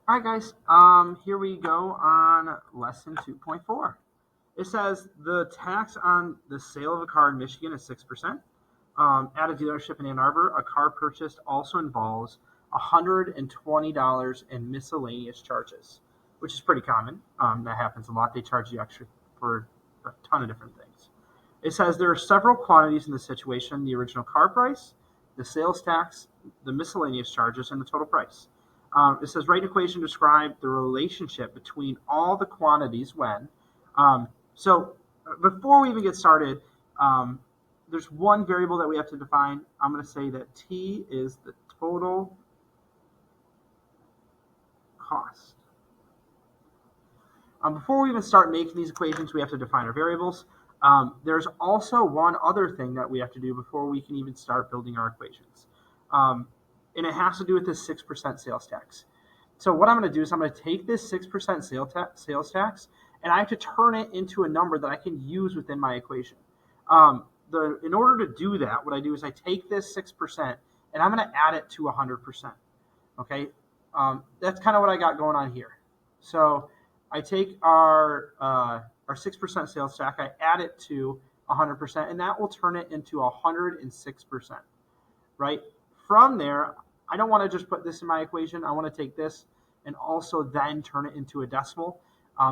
All right, guys. Here we go on lesson 2.4. It says the tax on the sale of a car in Michigan is 6%. At a dealership in Ann Arbor, a car purchased also involves $120 in miscellaneous charges, which is pretty common. That happens a lot. They charge you extra for a ton of different things. It says there are several quantities in the situation: the original car price, the sales tax, the miscellaneous charges, and the total price. It says write an equation to describe the relationship between all the quantities when. So before we even get started, there's one variable that we have to define. I'm going to say that T is the total cost. Before we even start making these equations, we have to define our variables. There's also one other thing that we have to do before we can even start building our equations. And it has to do with this 6% sales tax. So what I'm going to do is I'm going to take this 6% sales tax, and I have to turn it into a number that I can use within my equation. In order to do that, what I do is I take this 6% and I'm going to add it to 100%. Okay, that's kind of what I got going on here. So I take our 6% sales tax, I add it to 100%, and that will turn it into 106%. Right? From there, I don't want to just put this in my equation. I want to take this and also then turn it into a decimal.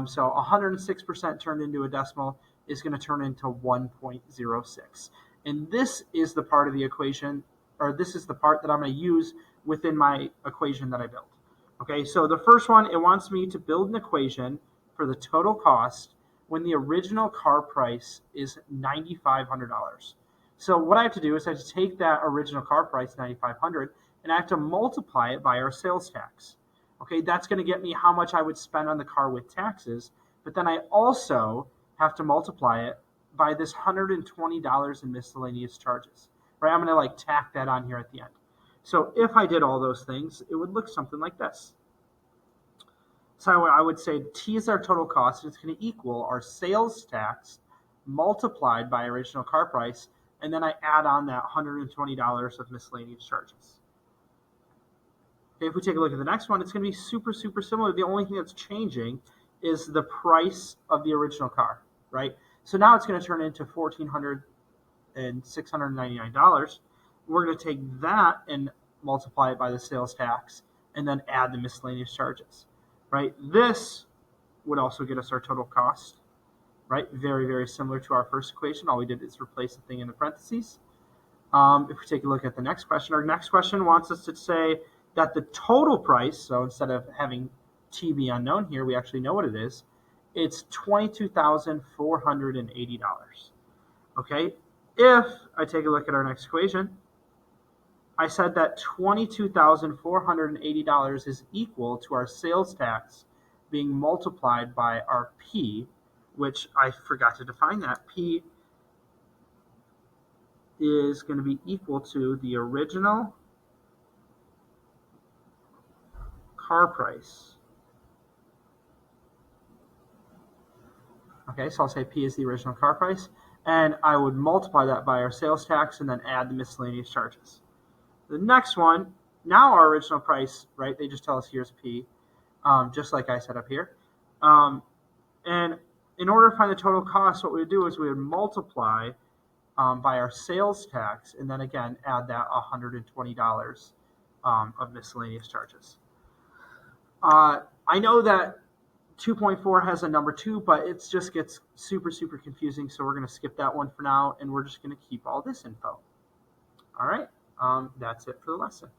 So 106% turned into a decimal is going to turn into 1.06. And this is the part of the equation, or this is the part that I'm going to use within my equation that I built. Okay, so the first one, it wants me to build an equation for the total cost when the original car price is $9,500. So what I have to do is I have to take that original car price, $9,500, and I have to multiply it by our sales tax. Okay, that's going to get me how much I would spend on the car with taxes, but then I also have to multiply it by this $120 in miscellaneous charges. Right? I'm going to tack that on here at the end. So if I did all those things, it would look something like this. So I would say T is our total cost, and it's going to equal our sales tax multiplied by original car price, and then I add on that $120 of miscellaneous charges. Okay, if we take a look at the next one, it's going to be super similar. The only thing that's changing is the price of the original car, right? So now it's going to turn into $1,406.99. We're going to take that and multiply it by the sales tax and then add the miscellaneous charges, right? This would also get us our total cost, right? Very similar to our first equation. All we did is replace the thing in the parentheses. If we take a look at the next question, our next question wants us to say that the total price, so instead of having T be unknown here, we actually know what it is. It's $22,480. Okay, if I take a look at our next equation, I said that $22,480 is equal to our sales tax being multiplied by our P, which I forgot to define that. P is going to be equal to the original car price. Okay, so I'll say P is the original car price, and I would multiply that by our sales tax and then add the miscellaneous charges. The next one, now our original price, right, they just tell us here's P, just like I set up here. And in order to find the total cost, what we would do is we would multiply by our sales tax and then again add that $120 of miscellaneous charges. I know that 2.4 has a number 2, but it just gets super confusing, so we're going to skip that one for now, and we're just going to keep all this info. All right, that's it for the lesson.